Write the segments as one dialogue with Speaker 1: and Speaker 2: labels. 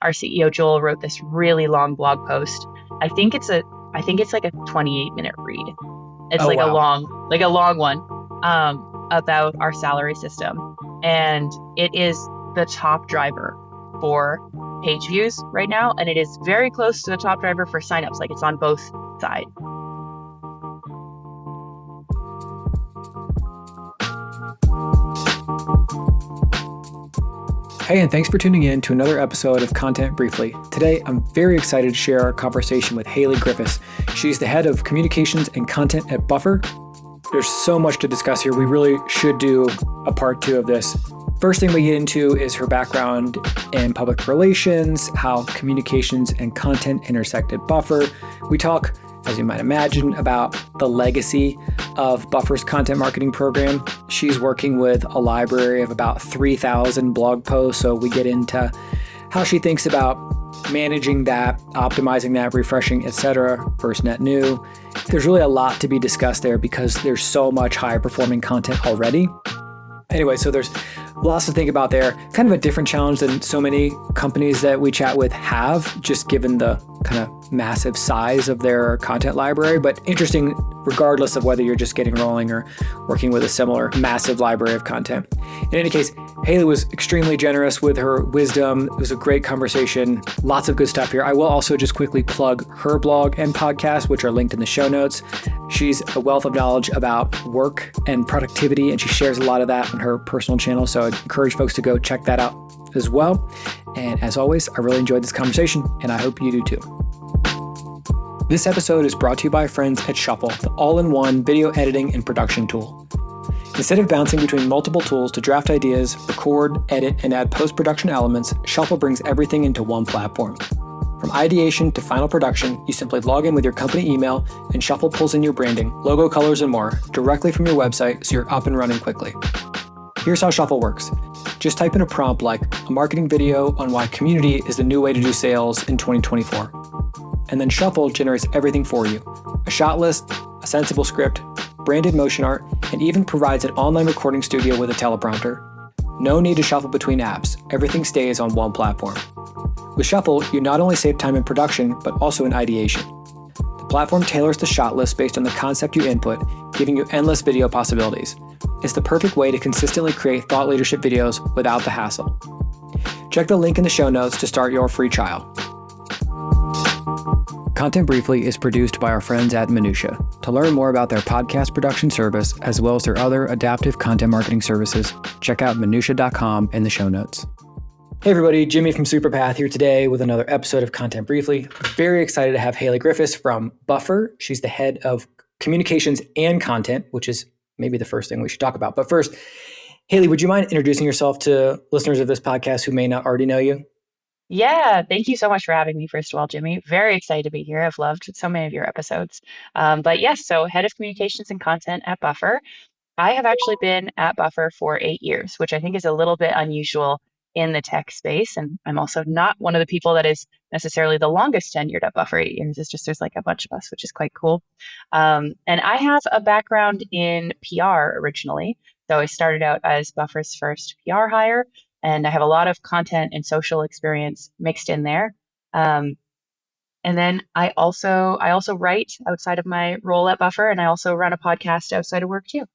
Speaker 1: our CEO Joel wrote this really long blog post. I think it's like a 28-minute read. It's a long one about our salary system. And it is the top driver for page views right now. And it is very close to the top driver for signups. Like, it's on both sides.
Speaker 2: Hey, and thanks for tuning in to another episode of Content Briefly. Today, I'm very excited to share our conversation with Hailley Griffis. She's the head of communications and content at Buffer. There's so much to discuss here. We really should do a part 2 of this. First thing we get into is her background in public relations, how communications and content intersect at Buffer. We talk, as you might imagine, about the legacy of Buffer's content marketing program. She's working with a library of about 3,000 blog posts, so we get into how she thinks about managing that, optimizing that, refreshing, etc. versus net new. There's really a lot to be discussed there because there's so much high-performing content already. Anyway, so there's lots to think about there. Kind of a different challenge than so many companies that we chat with have, just given the kind of massive size of their content library, but interesting regardless of whether you're just getting rolling or working with a similar massive library of content. In any case, Hailley was extremely generous with her wisdom. It was a great conversation. Lots of good stuff here. I will also just quickly plug her blog and podcast, which are linked in the show notes. She's a wealth of knowledge about work and productivity, and she shares a lot of that on her personal channel. So I'd encourage folks to go check that out as well. And as always, I really enjoyed this conversation, and I hope you do too. This episode is brought to you by friends at Shuffle, the all-in-one video editing and production tool. Instead of bouncing between multiple tools to draft ideas, record, edit, and add post-production elements, Shuffle brings everything into one platform. From ideation to final production, you simply log in with your company email, and Shuffle pulls in your branding, logo colors, and more directly from your website so you're up and running quickly. Here's how Shuffle works. Just type in a prompt like a marketing video on why community is the new way to do sales in 2024. And then Shuffle generates everything for you. A shot list, a sensible script, branded motion art, and even provides an online recording studio with a teleprompter. No need to shuffle between apps. Everything stays on one platform. With Shuffle, you not only save time in production, but also in ideation. The platform tailors the shot list based on the concept you input, giving you endless video possibilities. It's the perfect way to consistently create thought leadership videos without the hassle. Check the link in the show notes to start your free trial. Content Briefly is produced by our friends at Minutia. To learn more about their podcast production service, as well as their other adaptive content marketing services, check out minutia.com in the show notes. Hey everybody, Jimmy from Superpath here today with another episode of Content Briefly. Very excited to have Hailley Griffis from Buffer. She's the head of communications and content, which is maybe the first thing we should talk about. But first, Hailley, would you mind introducing yourself to listeners of this podcast who may not already know you?
Speaker 1: Yeah, thank you so much for having me, first of all, Jimmy. Very excited to be here. I've loved so many of your episodes. But yes, so head of communications and content at Buffer. I have actually been at Buffer for 8 years, which I think is a little bit unusual in the tech space. And I'm also not one of the people that is necessarily the longest tenured at Buffer. 8 years. It's just there's like a bunch of us, which is quite cool. And I have a background in PR originally. So I started out as Buffer's first PR hire. And I have a lot of content and social experience mixed in there. And then I also write outside of my role at Buffer, and I also run a podcast outside of work too.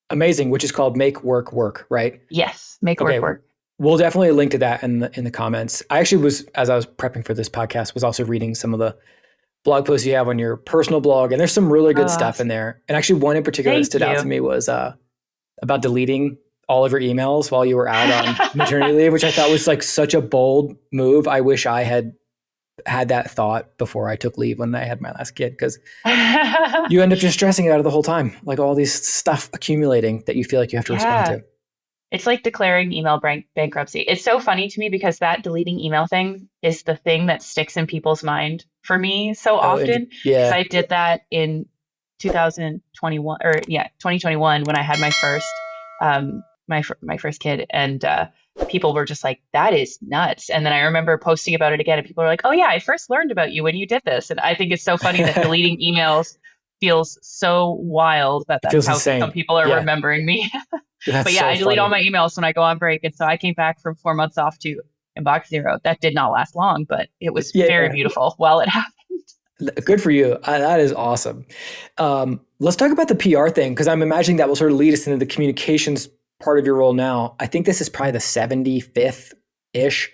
Speaker 2: Amazing, which is called Make Work Work, right?
Speaker 1: Yes, Make Work Work.
Speaker 2: We'll definitely link to that in the comments. I actually was, as I was prepping for this podcast, was also reading some of the blog posts you have on your personal blog, and there's some really good stuff in there. And actually one in particular that stood out to me was about deleting all of your emails while you were out on maternity leave, which I thought was like such a bold move. I wish I had that thought before I took leave when I had my last kid, because you end up just stressing it out of the whole time. Like all these stuff accumulating that you feel like you have to respond to.
Speaker 1: It's like declaring email bankruptcy. It's so funny to me because that deleting email thing is the thing that sticks in people's mind for me so often. Because I did that in 2021 when I had my first my first kid, and people were just like, that is nuts. And then I remember posting about it again, and people were like, oh yeah, I first learned about you when you did this. And I think it's so funny that deleting emails feels so wild that that's how some people are remembering me. But yeah, I delete all my emails when I go on break. And so I came back from 4 months off to in box zero. That did not last long, but it was very
Speaker 2: Yeah.
Speaker 1: beautiful while it happened.
Speaker 2: Good for you. That is awesome. Let's talk about the PR thing, because I'm imagining that will sort of lead us into the communications part of your role now. I think this is probably the 75th-ish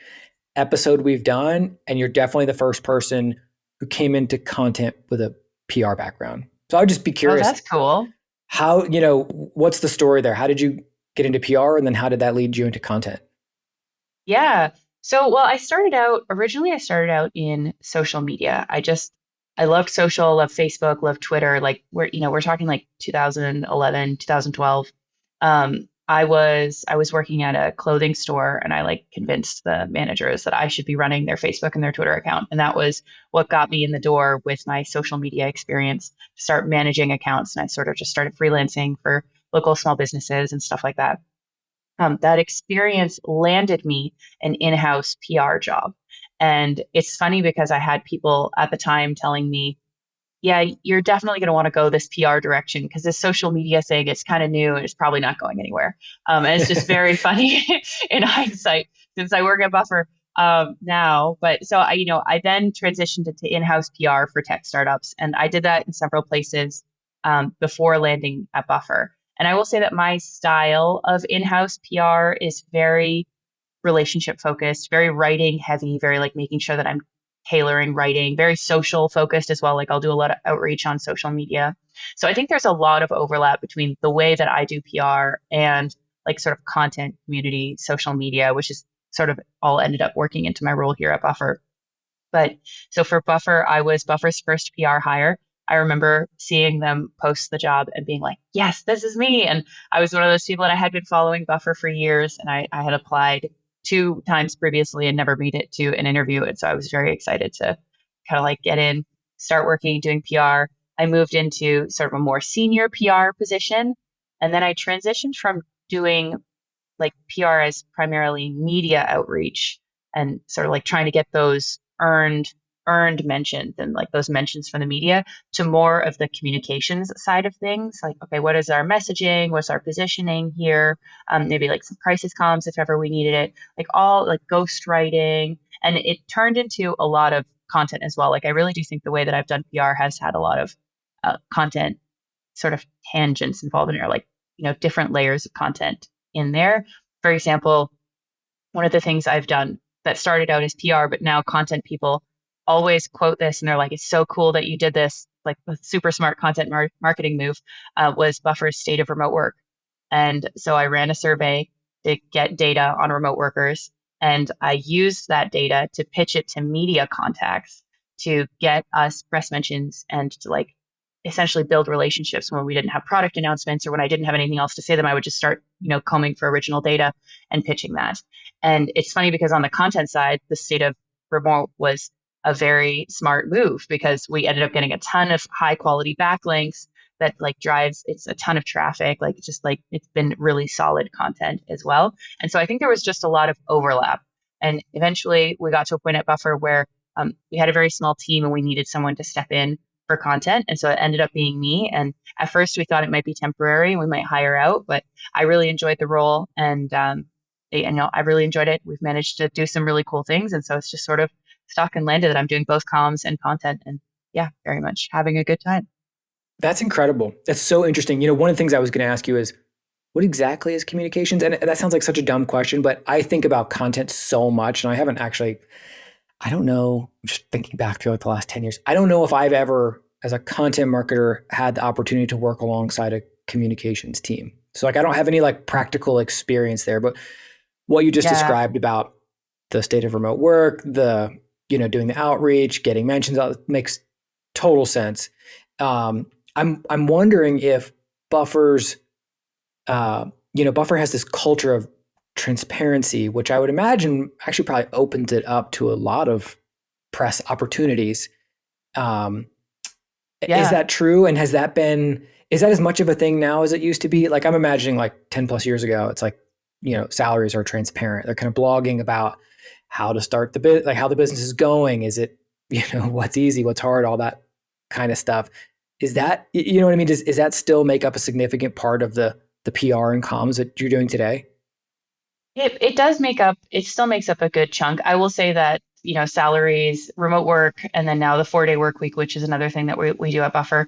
Speaker 2: episode we've done, and you're definitely the first person who came into content with a PR background. So I would just be
Speaker 1: Oh,
Speaker 2: curious,
Speaker 1: that's cool.
Speaker 2: how, what's the story there? How did you get into PR, and then how did that lead you into content?
Speaker 1: Yeah. So, well, originally I started out in social media. I loved social, loved Facebook, loved Twitter. Like we're talking like 2011, 2012. I was working at a clothing store, and I like convinced the managers that I should be running their Facebook and their Twitter account. And that was what got me in the door with my social media experience to start managing accounts. And I sort of just started freelancing for local small businesses and stuff like that. That experience landed me an in-house PR job. And it's funny because I had people at the time telling me, yeah, you're definitely going to want to go this PR direction because this social media thing is kind of new and it's probably not going anywhere. And it's just very funny in hindsight since I work at Buffer now. But so I then transitioned into in-house PR for tech startups, and I did that in several places before landing at Buffer. And I will say that my style of in-house PR is very relationship focused, very writing heavy, very like making sure that I'm tailoring writing, very social focused as well. Like I'll do a lot of outreach on social media. So I think there's a lot of overlap between the way that I do PR and like sort of content, community, social media, which is sort of all ended up working into my role here at Buffer. But so for Buffer, I was Buffer's first PR hire. I remember seeing them post the job and being like, yes, this is me. And I was one of those people that I had been following Buffer for years, and I had applied 2 times previously and never made it to an interview. And so I was very excited to kind of like get in, start working, doing PR. I moved into sort of a more senior PR position. And then I transitioned from doing like PR as primarily media outreach and sort of like trying to get those earned mentions and like those mentions from the media to more of the communications side of things. Like, okay, what is our messaging? What's our positioning here? Maybe like some crisis comms if ever we needed it, like all like ghostwriting. And it turned into a lot of content as well. Like, I really do think the way that I've done PR has had a lot of content sort of tangents involved in it, or like, different layers of content in there. For example, one of the things I've done that started out as PR, but now content people always quote this and they're like, it's so cool that you did this, like a super smart content marketing move, was Buffer's state of remote work. And so I ran a survey to get data on remote workers. And I used that data to pitch it to media contacts to get us press mentions and to like essentially build relationships when we didn't have product announcements or when I didn't have anything else to say to them. I would just start, combing for original data and pitching that. And it's funny because on the content side, the state of remote was a very smart move because we ended up getting a ton of high quality backlinks that like drives it's a ton of traffic, like just like it's been really solid content as well. And so I think there was just a lot of overlap. And eventually we got to a point at Buffer where we had a very small team and we needed someone to step in for content. And so it ended up being me. And at first we thought it might be temporary and we might hire out, but I really enjoyed the role. And I really enjoyed it. We've managed to do some really cool things. And so it's just sort of stuck and landed that I'm doing both comms and content. And yeah, very much having a good time.
Speaker 2: That's incredible. That's so interesting. One of the things I was going to ask you is, what exactly is communications? And that sounds like such a dumb question, but I think about content so much, and I don't know, I'm just thinking back throughout the last 10 years. I don't know if I've ever, as a content marketer, had the opportunity to work alongside a communications team. So like, I don't have any like practical experience there, but what you just described about the state of remote work, doing the outreach, getting mentions, makes total sense. I'm wondering if Buffer's, Buffer has this culture of transparency, which I would imagine actually probably opens it up to a lot of press opportunities. Is that true? And is that as much of a thing now as it used to be? Like I'm imagining like 10 plus years ago, it's like, salaries are transparent. They're kind of blogging about how to start like how the business is going. Is it, what's easy, what's hard, all that kind of stuff. Is that, you know what I mean? Does that still make up a significant part of the PR and comms that you're doing today?
Speaker 1: It does make up, it still makes up a good chunk. I will say that, salaries, remote work, and then now the 4-day work week, which is another thing that we do at Buffer,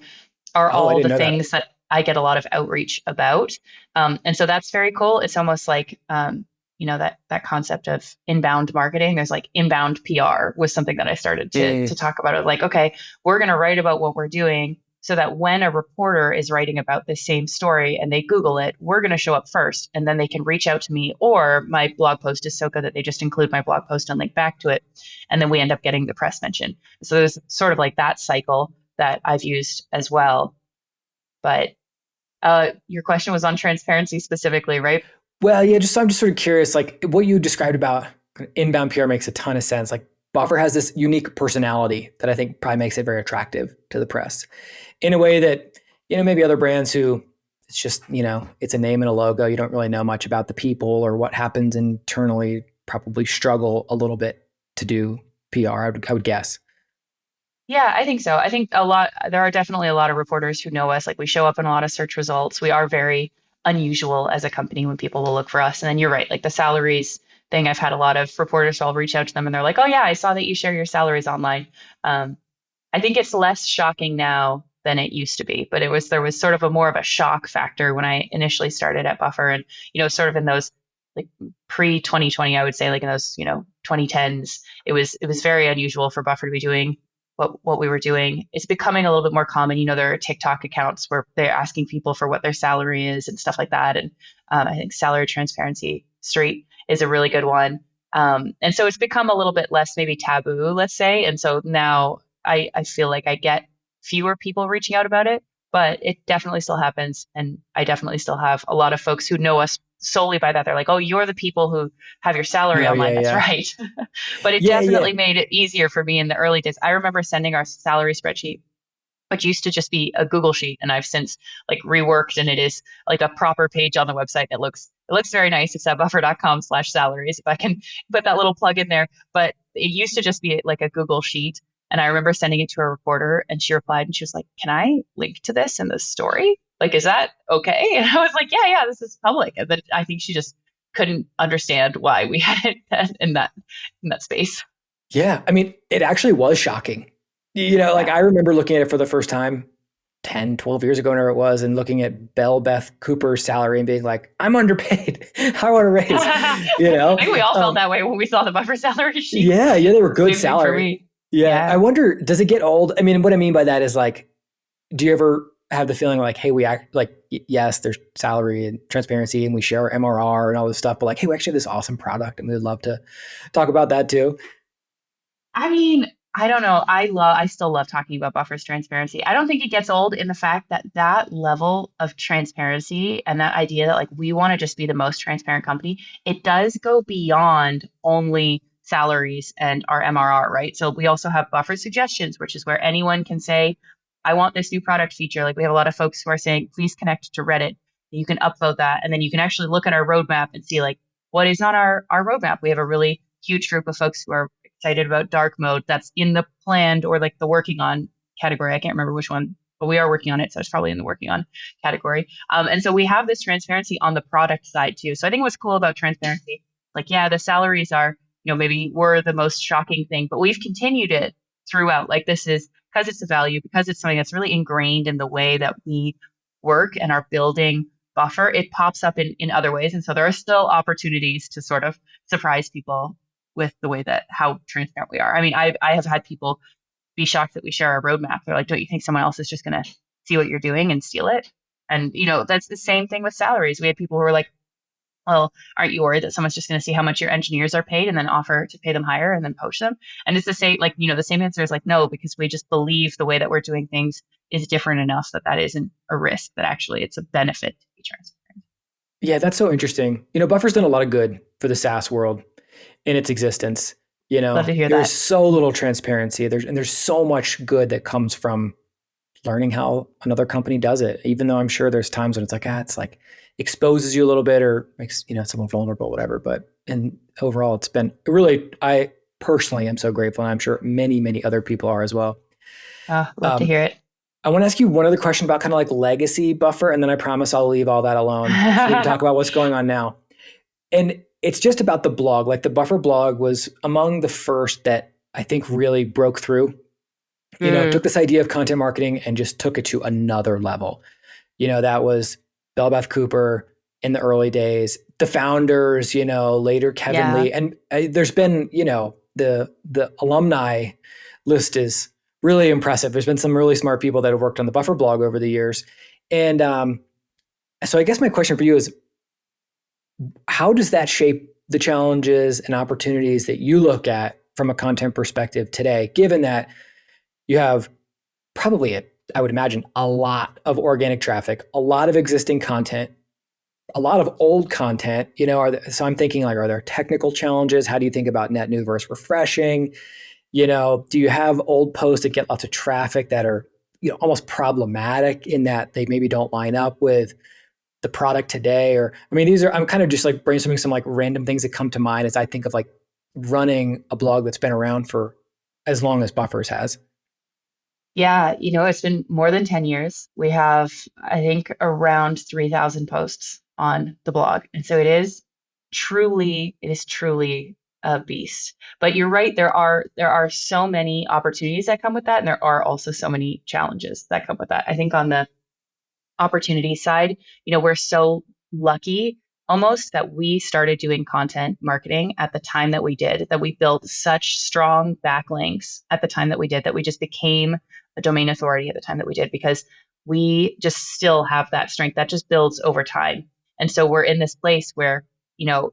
Speaker 1: are
Speaker 2: Oh, I
Speaker 1: all
Speaker 2: didn't
Speaker 1: the
Speaker 2: know that.
Speaker 1: things that I get a lot of outreach about. And so that's very cool. It's almost like, that concept of inbound marketing. There's like inbound PR was something that I started to
Speaker 2: Mm.
Speaker 1: talk about. It like, okay, we're going to write about what we're doing so that when a reporter is writing about the same story and they Google it, we're going to show up first, and then they can reach out to me, or my blog post is so good that they just include my blog post and link back to it, and then we end up getting the press mention. So there's sort of like that cycle that I've used as well. But your question was on transparency specifically, right?
Speaker 2: Well, yeah, I'm just sort of curious, like what you described about inbound PR makes a ton of sense. Like Buffer has this unique personality that I think probably makes it very attractive to the press in a way that, maybe other brands who it's just, it's a name and a logo. You don't really know much about the people or what happens internally, probably struggle a little bit to do PR, I would guess.
Speaker 1: Yeah, I think so. I think there are definitely a lot of reporters who know us. Like we show up in a lot of search results. We are very unusual as a company when people will look for us. And then you're right, like the salaries thing, I've had a lot of reporters, so I'll reach out to them and they're like, oh yeah, I saw that you share your salaries online. Um, I think it's less shocking now than it used to be, but there was sort of a more of a shock factor when I initially started at Buffer, and sort of in those like pre 2020, I would say, like in those 2010s, it was very unusual for Buffer to be doing what we were doing. It's becoming a little bit more common. There are TikTok accounts where they're asking people for what their salary is and stuff like that, and I think Salary Transparency Street is a really good one. And so it's become a little bit less maybe taboo, let's say. And so now I feel like I get fewer people reaching out about it, but it definitely still happens. And I definitely still have a lot of folks who know us solely by that. They're like, oh, you're the people who have your salary
Speaker 2: Oh yeah,
Speaker 1: online. That's
Speaker 2: yeah,
Speaker 1: right. But it
Speaker 2: yeah, yeah.
Speaker 1: definitely made it easier for me in the early days. I remember sending our salary spreadsheet, which used to just be a Google sheet, and I've since like reworked, and it is like a proper page on the website. It looks very nice. It's at buffer.com/salaries. If I can put that little plug in there. But it used to just be like a Google sheet. And I remember sending it to a reporter, and she replied and she was like, can I link to this in the story? Like, is that okay? And I was like, yeah, this is public. And then I think she just couldn't understand why we had it in that space.
Speaker 2: Yeah, I mean, it actually was shocking. Like
Speaker 1: Yeah.
Speaker 2: I remember looking at it for the first time 10, 12 years ago, whenever it was, and looking at Belle Beth Cooper's salary and being like, I'm underpaid. I want to raise,
Speaker 1: I
Speaker 2: you know?
Speaker 1: think we all felt
Speaker 2: Um,
Speaker 1: that way when we saw the buffer salary sheet.
Speaker 2: yeah, they were good
Speaker 1: Same thing for
Speaker 2: salary.
Speaker 1: me.
Speaker 2: Yeah. I
Speaker 1: Yeah.
Speaker 2: wonder, does it get old? I mean, what I mean by that is like, do you ever have the feeling like, hey, we act like, yes, there's salary and transparency and we share MRR and all this stuff, but like, hey, we actually have this awesome product and we'd love to talk about that too.
Speaker 1: I mean, I don't know. I still love talking about buffers transparency. I don't think it gets old in the fact that that level of transparency and that idea that like we want to just be the most transparent company, it does go beyond only salaries and our MRR, right? So we also have buffer suggestions, which is where anyone can say, I want this new product feature. Like we have a lot of folks who are saying, please connect to Reddit. You can upvote that, and then you can actually look at our roadmap and see like what is on our roadmap. We have a really huge group of folks who are excited about dark mode that's in the planned or like the working on category. I can't remember which one, but we are working on it. So it's probably in the working on category. And so we have this transparency on the product side too. So I think what's cool about transparency, like, yeah, the salaries are, maybe were the most shocking thing, but we've continued it throughout. Like this is because it's a value, because it's something that's really ingrained in the way that we work and are building buffer, it pops up in other ways. And so there are still opportunities to sort of surprise people with the way that how transparent we are. I mean, I have had people be shocked that we share our roadmap. They're like, don't you think someone else is just going to see what you're doing and steal it? And, that's the same thing with salaries. We had people who were like, well, aren't you worried that someone's just going to see how much your engineers are paid and then offer to pay them higher and then poach them? And it's the same, like, the same answer is like, no, because we just believe the way that we're doing things is different enough that isn't a risk, that actually it's a benefit to be transparent.
Speaker 2: Yeah, that's so interesting. Buffer's done a lot of good for the SaaS world in its existence.
Speaker 1: Love to hear
Speaker 2: There's
Speaker 1: that.
Speaker 2: so little transparency. There's so much good that comes from learning how another company does it. Even though I'm sure there's times when it's like, it's like exposes you a little bit or makes, someone vulnerable, whatever. But and overall, it's been really, I personally am so grateful. And I'm sure many, many other people are as well.
Speaker 1: Love to
Speaker 2: Um,
Speaker 1: hear it.
Speaker 2: I want to ask you one other question about kind of like legacy Buffer, and then I promise I'll leave all that alone so we can talk about what's going on now. And it's just about the blog. Like the Buffer blog was among the first that I think really broke through.
Speaker 1: Mm,
Speaker 2: Took this idea of content marketing and just took it to another level. That was Bell Beth Cooper in the early days, the founders, later Kevin
Speaker 1: yeah.
Speaker 2: Lee. And there's been, the alumni list is really impressive. There's been some really smart people that have worked on the Buffer blog over the years. And so I guess my question for you is, how does that shape the challenges and opportunities that you look at from a content perspective today, given that you have probably, I would imagine, a lot of organic traffic, a lot of existing content, a lot of old content, so I'm thinking like, are there technical challenges? How do you think about net new versus refreshing? Do you have old posts that get lots of traffic that are, almost problematic in that they maybe don't line up with the product today? Or, I mean, I'm kind of just like brainstorming some like random things that come to mind as I think of like running a blog that's been around for as long as Buffers has.
Speaker 1: Yeah, it's been more than 10 years. We have, I think, around 3,000 posts on the blog. And so it is truly a beast. But you're right, there are so many opportunities that come with that, and there are also so many challenges that come with that. I think on the opportunity side, we're so lucky almost that we started doing content marketing at the time that we did, that we built such strong backlinks at the time that we did, that we just became a domain authority at the time that we did, because we just still have that strength that just builds over time. And so we're in this place where,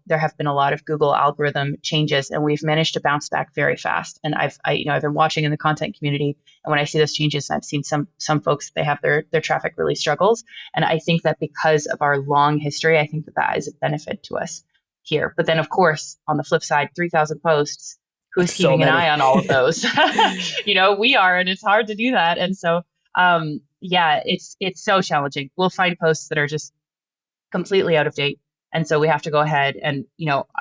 Speaker 1: there have been a lot of Google algorithm changes, and we've managed to bounce back very fast. And I've been watching in the content community, and when I see those changes, I've seen some folks, they have their traffic really struggles. And I think that because of our long history, I think that is a benefit to us here. But then, of course, on the flip side, 3,000 posts, who's
Speaker 2: That's so
Speaker 1: keeping an
Speaker 2: many.
Speaker 1: eye on all of those? We are, and it's hard to do that. And so, yeah, it's so challenging. We'll find posts that are just completely out of date. And so we have to go ahead and,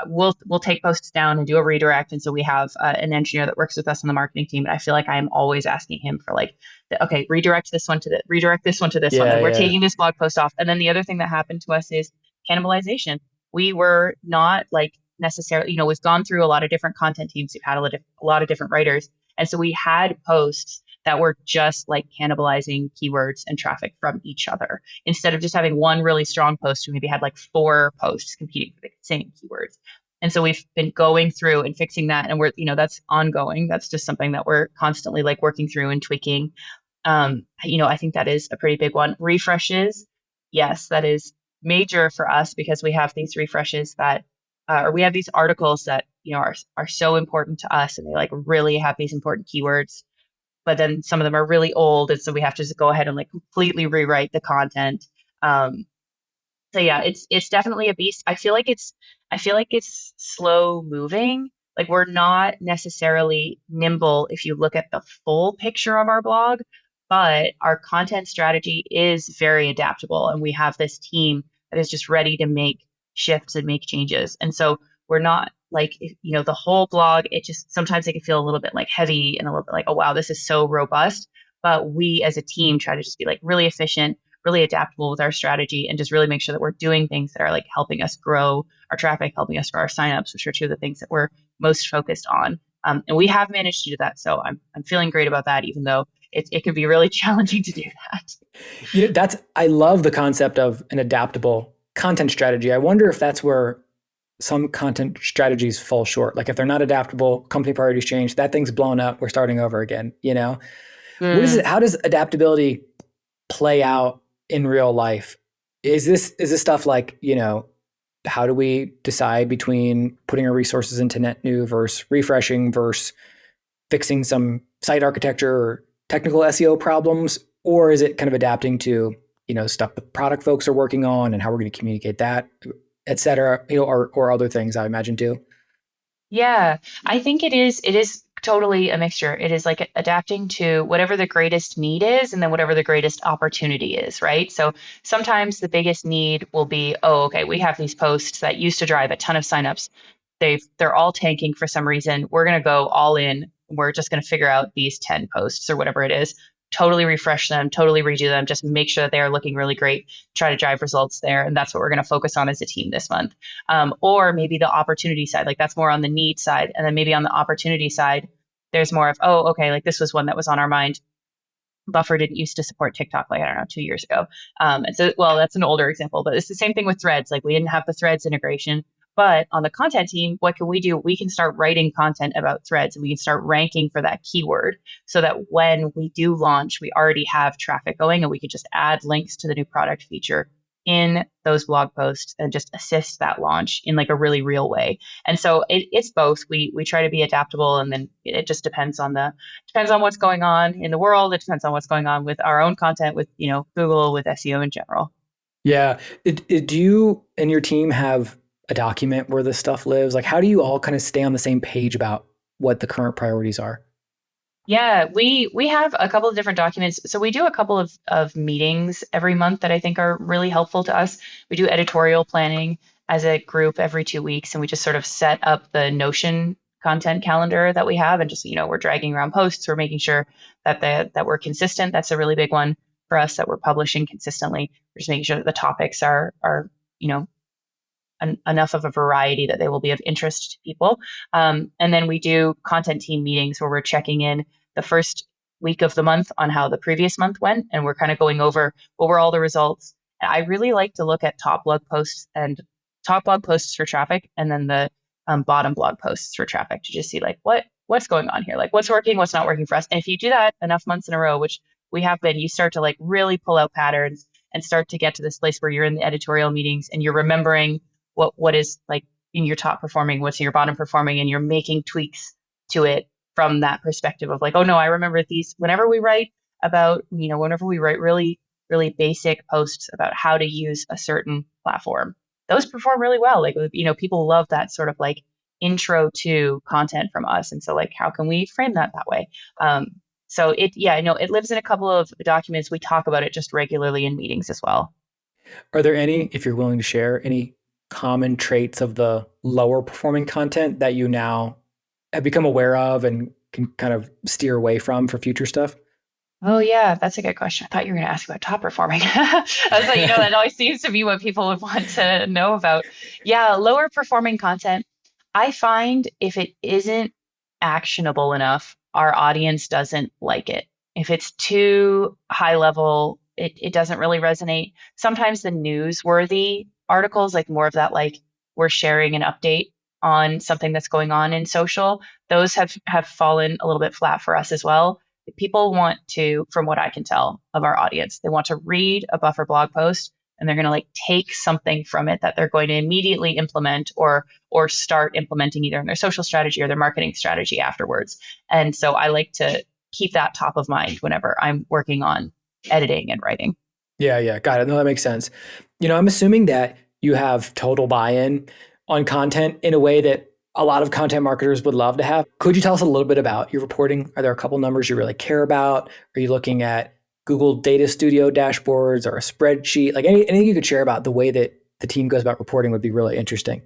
Speaker 1: we'll take posts down and do a redirect. And so we have an engineer that works with us on the marketing team. And I feel like I am always asking him for like, okay, redirect this one to this one.
Speaker 2: Yeah,
Speaker 1: And we're
Speaker 2: yeah.
Speaker 1: taking this blog post off. And then the other thing that happened to us is cannibalization. We were not like necessarily, we've gone through a lot of different content teams. We've had a lot of different writers. And so we had posts that were just like cannibalizing keywords and traffic from each other. Instead of just having one really strong post, we maybe had like 4 posts competing for the same keywords. And so we've been going through and fixing that. And that's ongoing. That's just something that we're constantly like working through and tweaking. I think that is a pretty big one. Refreshes. Yes, that is major for us, because we have these refreshes that, or we have these articles that, are so important to us, and they like really have these important keywords, but then some of them are really old, and so we have to just go ahead and like completely rewrite the content. So yeah, it's definitely a beast. I feel like it's slow moving. Like we're not necessarily nimble if you look at the full picture of our blog, but our content strategy is very adaptable, and we have this team that is just ready to make shifts and make changes. And so we're not like, the whole blog, it just sometimes it can feel a little bit like heavy and a little bit like, oh wow, this is so robust. But we as a team try to just be like really efficient, really adaptable with our strategy, and just really make sure that we're doing things that are like helping us grow our traffic, helping us grow our signups, which are two of the things that we're most focused on. And we have managed to do that. So I'm feeling great about that, even though it can be really challenging to do that.
Speaker 2: I love the concept of an adaptable content strategy. I wonder if that's where some content strategies fall short. Like if they're not adaptable, company priorities change, that thing's blown up, we're starting over again, What is it?
Speaker 1: Mm.
Speaker 2: How does adaptability play out in real life? Is this stuff like, how do we decide between putting our resources into net new versus refreshing versus fixing some site architecture or technical SEO problems? Or is it kind of adapting to, stuff the product folks are working on and how we're going to communicate that, et cetera, or other things, I imagine too?
Speaker 1: Yeah, I think it is totally a mixture. It is like adapting to whatever the greatest need is, and then whatever the greatest opportunity is, right? So sometimes the biggest need will be, oh, okay, we have these posts that used to drive a ton of signups. They're all tanking for some reason. We're going to go all in. We're just going to figure out these 10 posts or whatever it is totally refresh them, totally redo them, just make sure that they are looking really great, try to drive results there. And that's what we're going to focus on as a team this month. Or maybe the opportunity side, like that's more on the need side. And then maybe on the opportunity side, there's more of, oh, okay, like this was one that was on our mind. Buffer didn't used to support TikTok, like, I don't know, 2 years ago. And so, well, that's an older example, but it's the same thing with Threads. Like we didn't have the Threads integration. But on the content team, what can we do? We can start writing content about Threads and we can start ranking for that keyword so that when we do launch, we already have traffic going and we could just add links to the new product feature in those blog posts and just assist that launch in like a really real way. And so it's both. We try to be adaptable, and then it just depends on what's going on in the world. It depends on what's going on with our own content, with Google, with SEO in general.
Speaker 2: Yeah. Do you and your team have a document where this stuff lives? Like, how do you all kind of stay on the same page about what the current priorities are?
Speaker 1: Yeah, we have a couple of different documents. So we do a couple of meetings every month that I think are really helpful to us. We do editorial planning as a group every 2 weeks, and we just sort of set up the Notion content calendar that we have, and just we're dragging around posts. We're making sure that we're consistent. That's a really big one for us, that we're publishing consistently. We're just making sure that the topics are you know enough of a variety that they will be of interest to people. And then we do content team meetings where we're checking in the first week of the month on how the previous month went. And we're kind of going over what were all the results. I really like to look at top blog posts for traffic, and then the bottom blog posts for traffic, to just see like what's going on here, like what's working, what's not working for us. And if you do that enough months in a row, which we have been, you start to like really pull out patterns and start to get to this place where you're in the editorial meetings and you're remembering what is like in your top performing, what's in your bottom performing, and you're making tweaks to it from that perspective of like, oh no, I remember these. Whenever we write really, really basic posts about how to use a certain platform, those perform really well. Like, people love that sort of like intro to content from us. And so like, how can we frame that way? So it lives in a couple of documents. We talk about it just regularly in meetings as well.
Speaker 2: Are there any, if you're willing to share, any common traits of the lower performing content that you now have become aware of and can kind of steer away from for future stuff?
Speaker 1: Oh yeah, that's a good question. I thought you were going to ask about top performing. I was like, that always seems to be what people would want to know about. Yeah, lower performing content. I find if it isn't actionable enough, our audience doesn't like it. If it's too high level, it doesn't really resonate. Sometimes the newsworthy articles, like more of that, like we're sharing an update on something that's going on in social, those have fallen a little bit flat for us as well. People want to, from what I can tell of our audience, they want to read a Buffer blog post and they're going to like take something from it that they're going to immediately implement or start implementing either in their social strategy or their marketing strategy afterwards. And so I like to keep that top of mind whenever I'm working on editing and writing.
Speaker 2: Yeah. Got it. No, that makes sense. I'm assuming that you have total buy-in on content in a way that a lot of content marketers would love to have. Could you tell us a little bit about your reporting? Are there a couple numbers you really care about? Are you looking at Google Data Studio dashboards or a spreadsheet? Like anything you could share about the way that the team goes about reporting would be really interesting.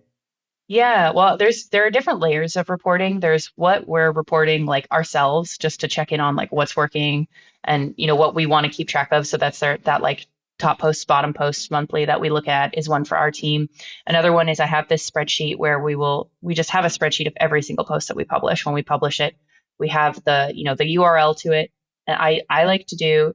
Speaker 1: Yeah, well, there are different layers of reporting. There's what we're reporting like ourselves, just to check in on like what's working and what we want to keep track of. So that's that like top posts, bottom posts monthly that we look at is one for our team. Another one is I have this spreadsheet where we just have a spreadsheet of every single post that we publish. When we publish it, we have the URL to it. And I like to do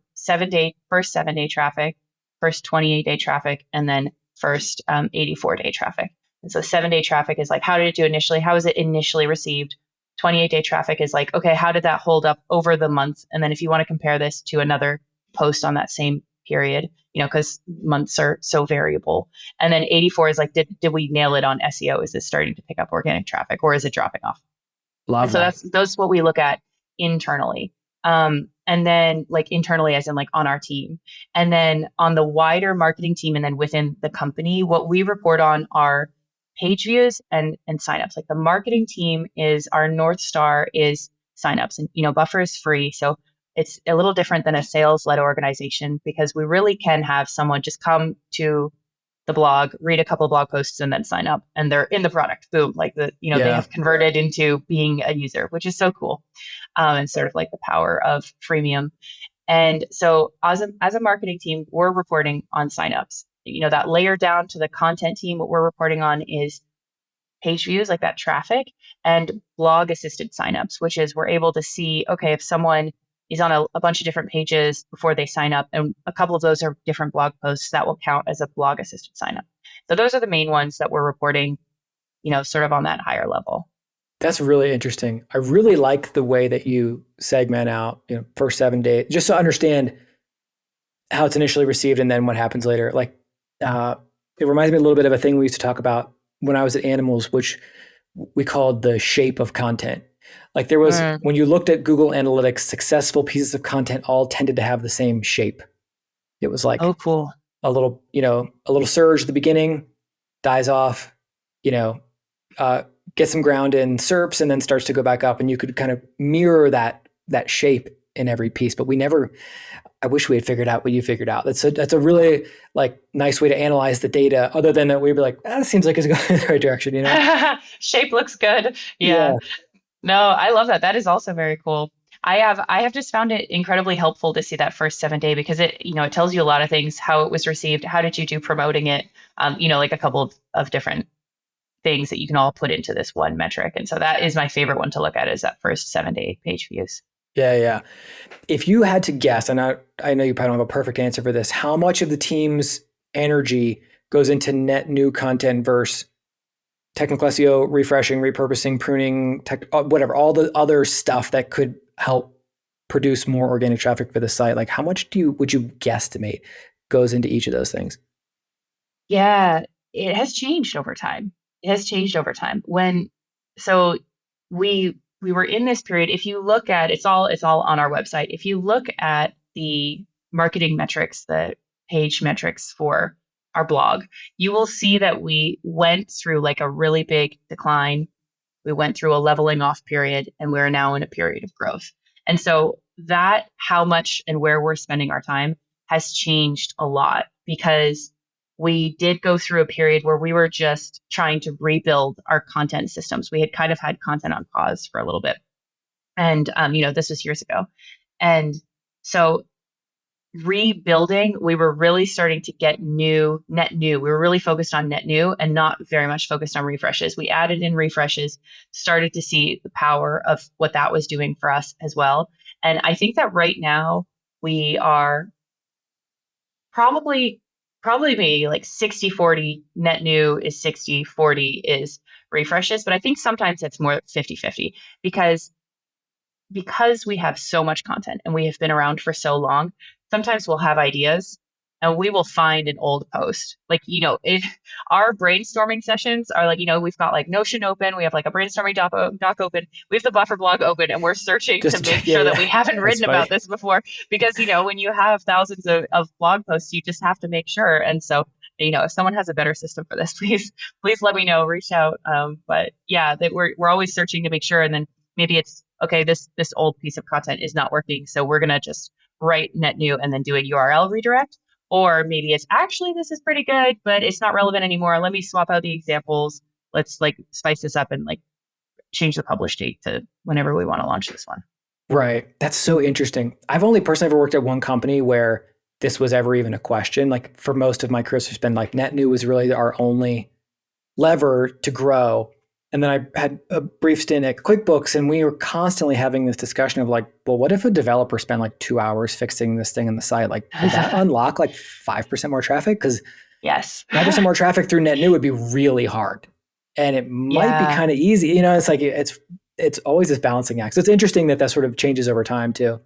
Speaker 1: first 7 day traffic, first 28-day traffic, and then first 84-day traffic. And so 7-day traffic is like, how did it do initially? How was it initially received? 28-day traffic is like, okay, how did that hold up over the month? And then if you want to compare this to another post on that same period, because months are so variable. And then 84 is like, did we nail it on SEO? Is this starting to pick up organic traffic or is it dropping off?
Speaker 2: Love that.
Speaker 1: So that's what we look at internally. And then like internally as in like on our team. And then on the wider marketing team and then within the company, what we report on are page views and signups. Like the marketing team is our North Star is signups, and Buffer is free. So it's a little different than a sales-led organization because we really can have someone just come to the blog, read a couple of blog posts, and then sign up, and they're in the product. Boom! Like they have converted into being a user, which is so cool, and sort of like the power of freemium. And so as a marketing team, we're reporting on signups. That layer down to the content team, what we're reporting on is page views, like that traffic, and blog assisted signups, which is we're able to see, okay, if someone is on a bunch of different pages before they sign up, and a couple of those are different blog posts, that will count as a blog assisted sign up. So those are the main ones that we're reporting, sort of on that higher level.
Speaker 2: That's really interesting. I really like the way that you segment out, first 7 days, just to understand how it's initially received and then what happens later. Like, it reminds me a little bit of a thing we used to talk about when I was at Animals, which we called the shape of content. Like there was, when you looked at Google Analytics, successful pieces of content all tended to have the same shape. It was like,
Speaker 1: oh, cool.
Speaker 2: A little surge at the beginning, dies off, gets some ground in SERPs and then starts to go back up, and you could kind of mirror that shape in every piece. But I wish we had figured out what you figured out. That's a really like nice way to analyze the data, other than that we'd be like, that seems like it's going in the right direction,
Speaker 1: Shape looks good. Yeah. No, I love that. That is also very cool. I have just found it incredibly helpful to see that first 7 day, because it tells you a lot of things, how it was received, how did you do promoting it, like a couple of different things that you can all put into this one metric. And so that is my favorite one to look at, is that first 7 day page views.
Speaker 2: Yeah. If you had to guess, and I know you probably don't have a perfect answer for this, how much of the team's energy goes into net new content versus technical SEO, refreshing, repurposing, pruning, whatever, all the other stuff that could help produce more organic traffic for the site? Like, how much would you guesstimate goes into each of those things?
Speaker 1: Yeah, it has changed over time. So we were in this period. If you look at, it's all on our website. If you look at the marketing metrics, the page metrics for our blog, you will see that we went through like a really big decline. We went through a leveling off period, and we're now in a period of growth. And so that, how much and where we're spending our time, has changed a lot, because we did go through a period where we were just trying to rebuild our content systems. We had kind of had content on pause for a little bit. And, this was years ago. And so rebuilding, we were really starting to get net new. We were really focused on net new and not very much focused on refreshes. We added in refreshes, started to see the power of what that was doing for us as well. And I think that right now we are probably maybe like 60-40 net new is 60-40 is refreshes. But I think sometimes it's more 50-50, because we have so much content and we have been around for so long. Sometimes we'll have ideas and we will find an old post. Like, our brainstorming sessions are like, we've got like Notion open. We have like a brainstorming doc open. We have the Buffer blog open, and we're searching to make sure that we haven't written about this before. Because, when you have thousands of blog posts, you just have to make sure. And so, if someone has a better system for this, please let me know, reach out. But yeah, that we're always searching to make sure. And then maybe it's, okay, this old piece of content is not working, so we're going to just write net new and then do a URL redirect. Or maybe it's actually, this is pretty good, but it's not relevant anymore. Let me swap out the examples. Let's like spice this up and like change the publish date to whenever we want to launch this one.
Speaker 2: Right. That's so interesting. I've only personally ever worked at one company where this was ever even a question. Like, for most of my career, it's been like net new was really our only lever to grow. And then I had a brief stint at QuickBooks, and we were constantly having this discussion of like, well, what if a developer spent like 2 hours fixing this thing on the site? Like, would that unlock like 5% more traffic? Because
Speaker 1: yes,
Speaker 2: 5% more traffic through net new would be really hard. And it might be kind of easy. It's like, it's always this balancing act. So it's interesting that sort of changes over time too.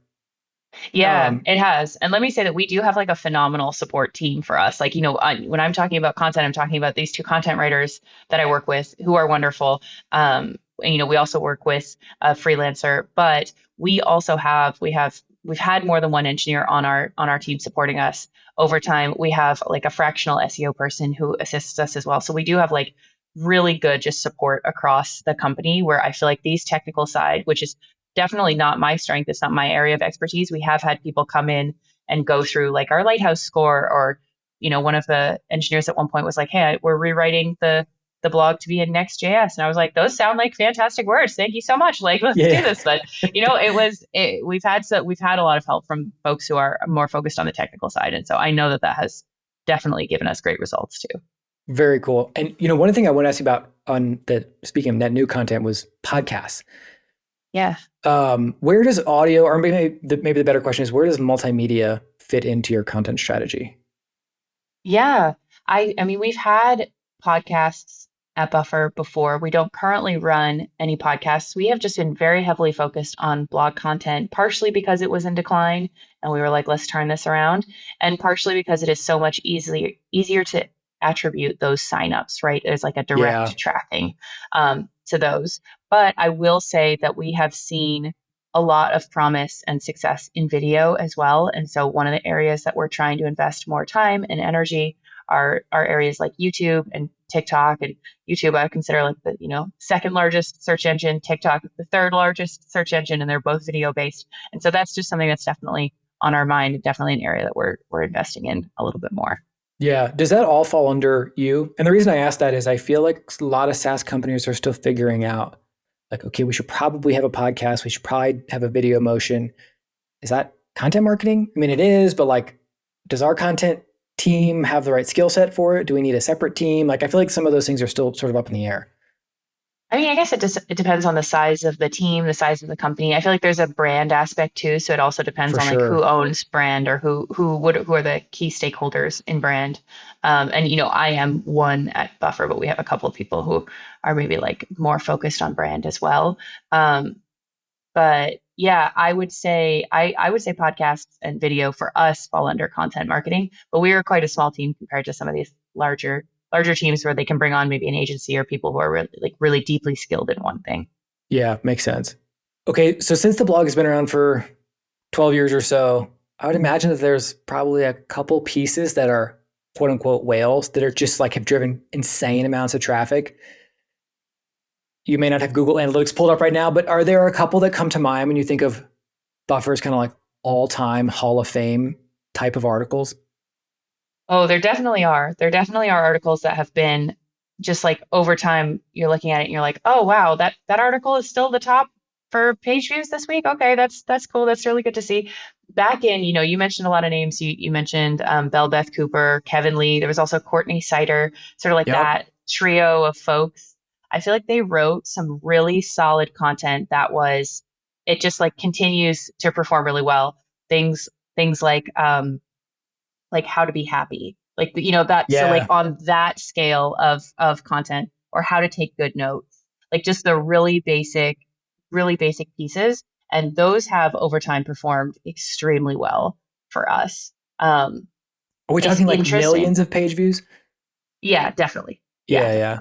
Speaker 1: Yeah, it has. And let me say that we do have like a phenomenal support team for us. Like, when I'm talking about content, I'm talking about these two content writers that I work with who are wonderful. And, we also work with a freelancer, but we also we've had more than one engineer on our team supporting us over time. We have like a fractional SEO person who assists us as well. So we do have like really good just support across the company, where I feel like these technical side, which is definitely not my strength, it's not my area of expertise. We have had people come in and go through like our Lighthouse score, or, one of the engineers at one point was like, hey, we're rewriting the the blog to be in Next.js. And I was like, those sound like fantastic words. Thank you so much. Like, let's do
Speaker 2: Yeah.
Speaker 1: this. But we've had a lot of help from folks who are more focused on the technical side. And so I know that has definitely given us great results too.
Speaker 2: Very cool. And one thing I want to ask you about speaking of net new content was podcasts.
Speaker 1: Yeah.
Speaker 2: Where does audio, or maybe the better question is, where does multimedia fit into your content strategy?
Speaker 1: Yeah. I mean, we've had podcasts at Buffer before. We don't currently run any podcasts. We have just been very heavily focused on blog content, partially because it was in decline and we were like, let's turn this around. And partially because it is so much easier to attribute those signups, right? There's like a direct tracking to those. But I will say that we have seen a lot of promise and success in video as well. And so one of the areas that we're trying to invest more time and energy are areas like YouTube and TikTok. And YouTube, I consider like the, second largest search engine, TikTok, the third largest search engine, and they're both video based. And so that's just something that's definitely on our mind, definitely an area that we're investing in a little bit more.
Speaker 2: Yeah. Does that all fall under you? And the reason I ask that is I feel like a lot of SaaS companies are still figuring out, like, okay, we should probably have a podcast. We should probably have a video motion. Is that content marketing? I mean, it is, but like, does our content team have the right skill set for it? Do we need a separate team? Like, I feel like some of those things are still sort of up in the air.
Speaker 1: I mean, I guess it depends on the size of the team, the size of the company. I feel like there's a brand aspect too, so it also depends on like who owns brand or who are the key stakeholders in brand. And I am one at Buffer, but we have a couple of people who are maybe like more focused on brand as well. But yeah, I would say podcasts and video for us fall under content marketing, but we are quite a small team compared to some of these larger teams where they can bring on maybe an agency or people who are really deeply skilled in one thing.
Speaker 2: Yeah, makes sense. Okay, so since the blog has been around for 12 years or so, I would imagine that there's probably a couple pieces that are quote unquote whales that are just like have driven insane amounts of traffic. You may not have Google Analytics pulled up right now, but are there a couple that come to mind when you think of Buffer's kind of like all-time Hall of Fame type of articles?
Speaker 1: Oh, there definitely are. There definitely are articles that have been just like over time, you're looking at it and you're like, oh, wow, that article is still the top for page views this week. Okay, that's cool. That's really good to see. Back in, you mentioned a lot of names. You mentioned Belle Beth Cooper, Kevin Lee. There was also Courtney Sider, sort of like that trio of folks. I feel like they wrote some really solid content it just like continues to perform really well. Things like how to be happy, so like on that scale of content, or how to take good notes, like just the really basic pieces. And those have over time performed extremely well for us.
Speaker 2: Are we talking like millions of page views?
Speaker 1: Yeah, definitely.
Speaker 2: Yeah.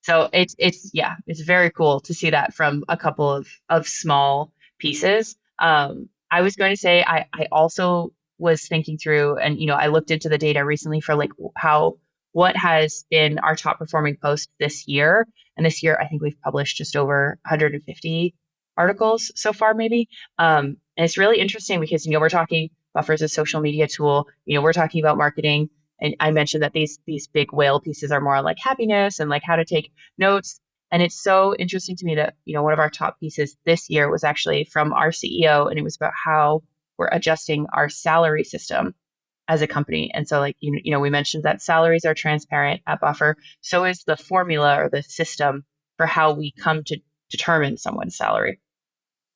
Speaker 1: So it's very cool to see that from a couple of small pieces. I was going to say, I also was thinking through, and I looked into the data recently for like what has been our top performing post this year. And this year, I think we've published just over 150 articles so far, maybe. And it's really interesting because we're talking Buffer as a social media tool. We're talking about marketing. And I mentioned that these big whale pieces are more like happiness and like how to take notes. And it's so interesting to me that, one of our top pieces this year was actually from our CEO, and it was about how we're adjusting our salary system as a company. And so like, we mentioned that salaries are transparent at Buffer. So is the formula or the system for how we come to determine someone's salary.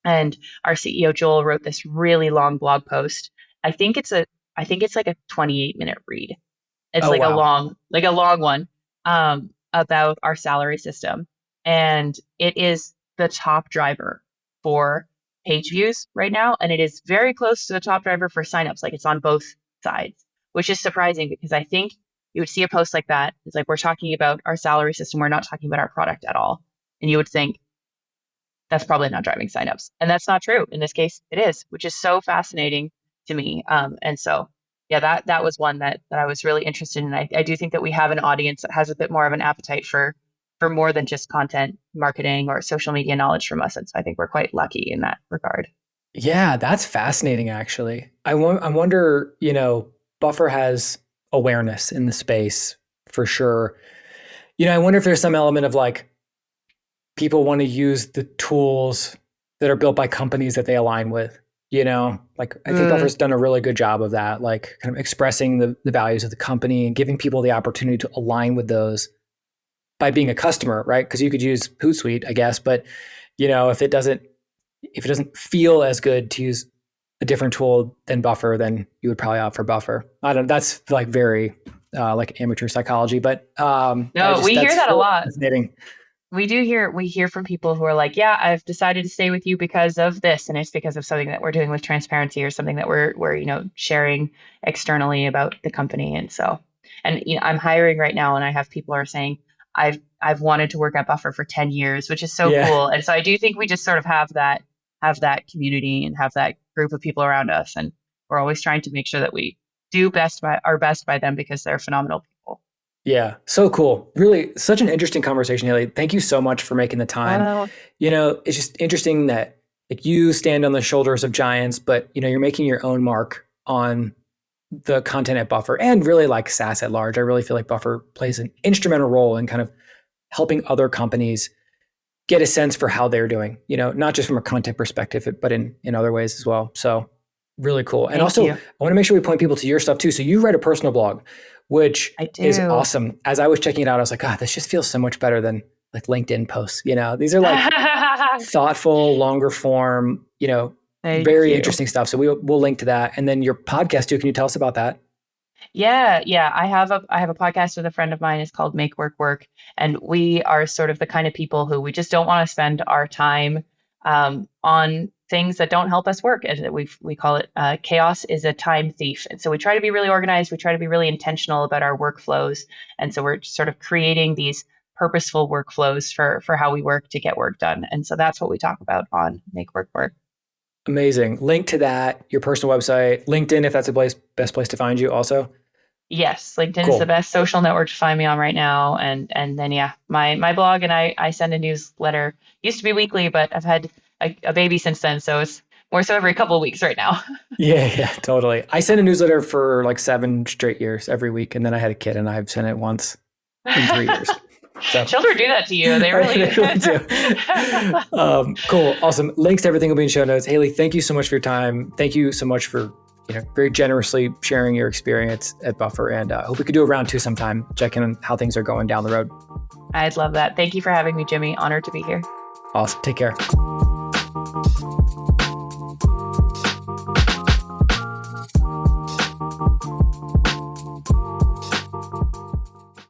Speaker 1: And our CEO, Joel, wrote this really long blog post. I think it's like a 28-minute read. It's a long one about our salary system. And it is the top driver for page views right now. And it is very close to the top driver for signups. Like it's on both sides, which is surprising because I think you would see a post like that. It's like, we're talking about our salary system. We're not talking about our product at all. And you would think that's probably not driving signups. And that's not true. In this case, it is, which is so fascinating to me. And so yeah, that was one that I was really interested in. I do think that we have an audience that has a bit more of an appetite for more than just content marketing or social media knowledge from us. And so I think we're quite lucky in that regard.
Speaker 2: Yeah, that's fascinating, actually. I wonder, Buffer has awareness in the space for sure. I wonder if there's some element of like people want to use the tools that are built by companies that they align with. Like I think
Speaker 1: Mm,
Speaker 2: Buffer's done a really good job of that, like kind of expressing the values of the company and giving people the opportunity to align with those by being a customer, right? Because you could use Hootsuite, I guess, but if it doesn't feel as good to use a different tool than Buffer, then you would probably opt for Buffer. I don't. That's like very like amateur psychology, but
Speaker 1: no, we hear
Speaker 2: that's
Speaker 1: that a
Speaker 2: really
Speaker 1: lot.
Speaker 2: fascinating.
Speaker 1: We hear from people who are like, yeah, I've decided to stay with you because of this, and it's because of something that we're doing with transparency or something that we're sharing externally about the company. And so, and I'm hiring right now, and I have people who are saying I've wanted to work at Buffer for 10 years, which is so
Speaker 2: Yeah,
Speaker 1: cool. And so I do think we just sort of have that community and have that group of people around us, and we're always trying to make sure that we do our best by them because they're phenomenal people.
Speaker 2: yeah, so cool. Really, such an interesting conversation, Hailley. Thank you so much for making the time.
Speaker 1: Oh,
Speaker 2: It's just interesting that like you stand on the shoulders of giants, but you're making your own mark on the content at Buffer and really like SaaS at large. I really feel like Buffer plays an instrumental role in kind of helping other companies get a sense for how they're doing, not just from a content perspective, but in other ways as well. So really cool. And
Speaker 1: thank
Speaker 2: also,
Speaker 1: you.
Speaker 2: I want to make sure we point people to your stuff too. So you write a personal blog, which
Speaker 1: I
Speaker 2: is
Speaker 1: do.
Speaker 2: awesome. As I was checking it out, I was like, God, this just feels so much better than like LinkedIn posts. These are like thoughtful, longer form,
Speaker 1: Thank
Speaker 2: very
Speaker 1: you.
Speaker 2: interesting stuff. So we'll link to that. And then your podcast too. Can you tell us about that?
Speaker 1: Yeah, yeah. I have a podcast with a friend of mine. It's called Make Work Work, and we are sort of the kind of people who we just don't want to spend our time on things that don't help us work. As we call it, chaos is a time thief, and so we try to be really organized. We try to be really intentional about our workflows, and so we're sort of creating these purposeful workflows for how we work to get work done. And so that's what we talk about on Make Work Work.
Speaker 2: Amazing. Link to that, your personal website, LinkedIn, if that's best place to find you also.
Speaker 1: Yes, LinkedIn is the
Speaker 2: Cool.
Speaker 1: best social network to find me on right now. And then yeah, my blog, and I send a newsletter. Used to be weekly, but I've had a baby since then, so it's more so every couple of weeks right now.
Speaker 2: Yeah, yeah, totally. I sent a newsletter for like 7 straight years every week, and then I had a kid, and I've sent it once in 3 years. So
Speaker 1: Children do that to you. They
Speaker 2: I
Speaker 1: really.
Speaker 2: really do. Cool, awesome. Links to everything will be in show notes. Hailley, thank you so much for your time. Thank you so much for very generously sharing your experience at Buffer, and I hope we could do a round 2 sometime. Check in on how things are going down the road.
Speaker 1: I'd love that. Thank you for having me, Jimmy. Honored to be here.
Speaker 2: Awesome. Take care.